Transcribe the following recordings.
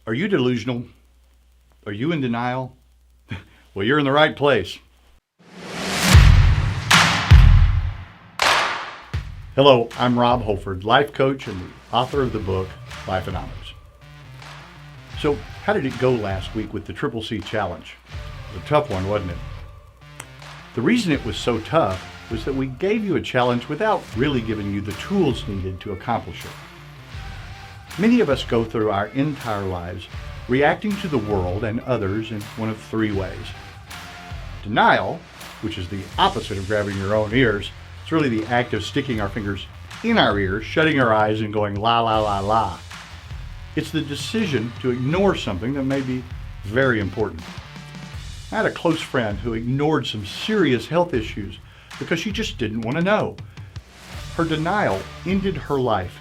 Are you delusional? Are you in denial? Well, you're in the right place. Hello, I'm Rob Holdford, life coach and the author of the book, Lifeonomics. So, how did it go last week with the Triple C Challenge? It was a tough one, wasn't it? The reason it was so tough was that we gave you a challenge without really giving you the tools needed to accomplish it. Many of us go through our entire lives reacting to the world and others in one of three ways. Denial, which is the opposite of grabbing your own ears, it's really the act of sticking our fingers in our ears, shutting our eyes and going la la la la. It's the decision to ignore something that may be very important. I had a close friend who ignored some serious health issues because she just didn't want to know. Her denial ended her life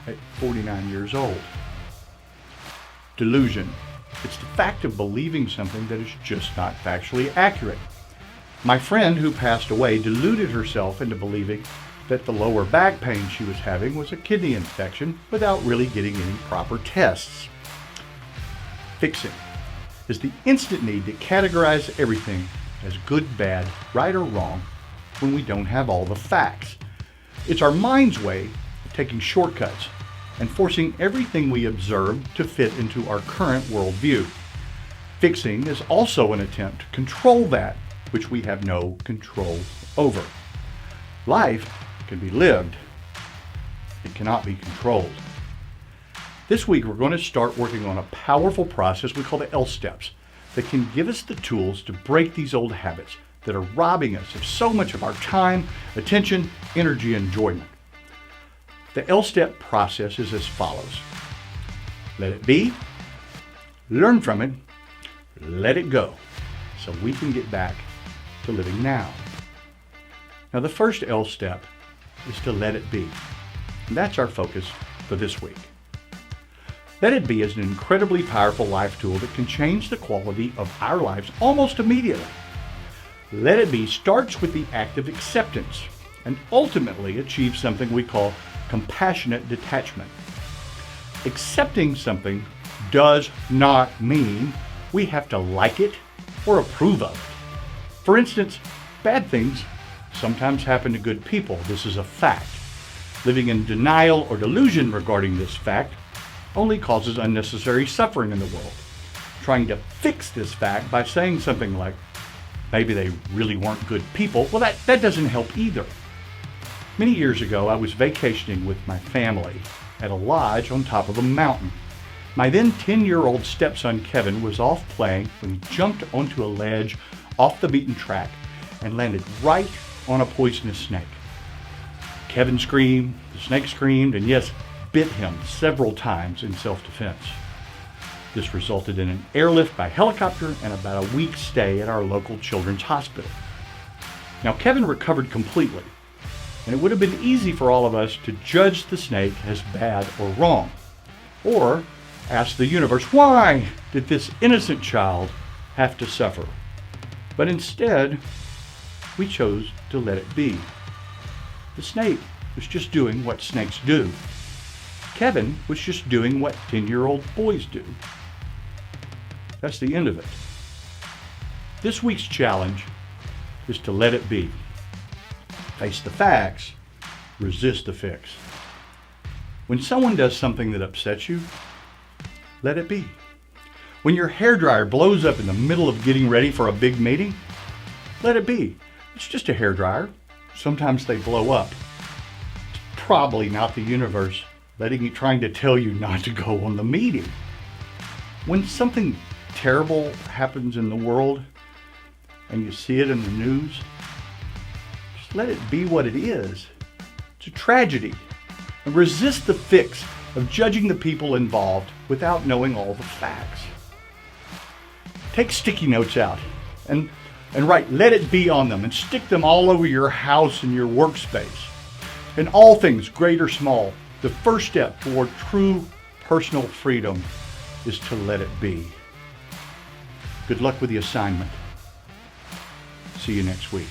at 49 years old. Delusion. It's the fact of believing something that is just not factually accurate. My friend who passed away deluded herself into believing that the lower back pain she was having was a kidney infection without really getting any proper tests. Fixing is the instant need to categorize everything as good, bad, right, or wrong when we don't have all the facts. It's our mind's way of taking shortcuts and forcing everything we observe to fit into our current worldview. Fixing is also an attempt to control that which we have no control over. Life can be lived. It cannot be controlled. This week we're going to start working on a powerful process we call the L steps that can give us the tools to break these old habits that are robbing us of so much of our time, attention, energy, and enjoyment. The L-step process is as follows. Let it be, learn from it, let it go, so we can get back to living now. Now the first L step is to let it be. And that's our focus for this week. Let it be is an incredibly powerful life tool that can change the quality of our lives almost immediately. Let it be starts with the act of acceptance and ultimately achieves something we call compassionate detachment. Accepting something does not mean we have to like it or approve of it. For instance, bad things sometimes happen to good people. This is a fact. Living in denial or delusion regarding this fact only causes unnecessary suffering in the world. Trying to fix this fact by saying something like, maybe they really weren't good people, well, that doesn't help either. Many years ago, I was vacationing with my family at a lodge on top of a mountain. My then 10-year-old stepson Kevin was off playing when he jumped onto a ledge off the beaten track and landed right on a poisonous snake. Kevin screamed, the snake screamed, and yes, bit him several times in self-defense. This resulted in an airlift by helicopter and about a week's stay at our local children's hospital. Now, Kevin recovered completely, and it would have been easy for all of us to judge the snake as bad or wrong, or ask the universe, why did this innocent child have to suffer? But instead, we chose to let it be. The snake was just doing what snakes do. Kevin was just doing what 10-year-old boys do. That's the end of it. This week's challenge is to let it be. Face the facts, resist the fix. When someone does something that upsets you, let it be. When your hairdryer blows up in the middle of getting ready for a big meeting, let it be. It's just a hairdryer. Sometimes they blow up. It's probably not the universe trying to tell you not to go on the meeting. When something terrible happens in the world and you see it in the news, just let it be what it is. It's a tragedy. And resist the fix of judging the people involved without knowing all the facts. Take sticky notes out and write let it be on them and stick them all over your house and your workspace. In all things, great or small, the first step toward true personal freedom is to let it be. Good luck with the assignment. See you next week.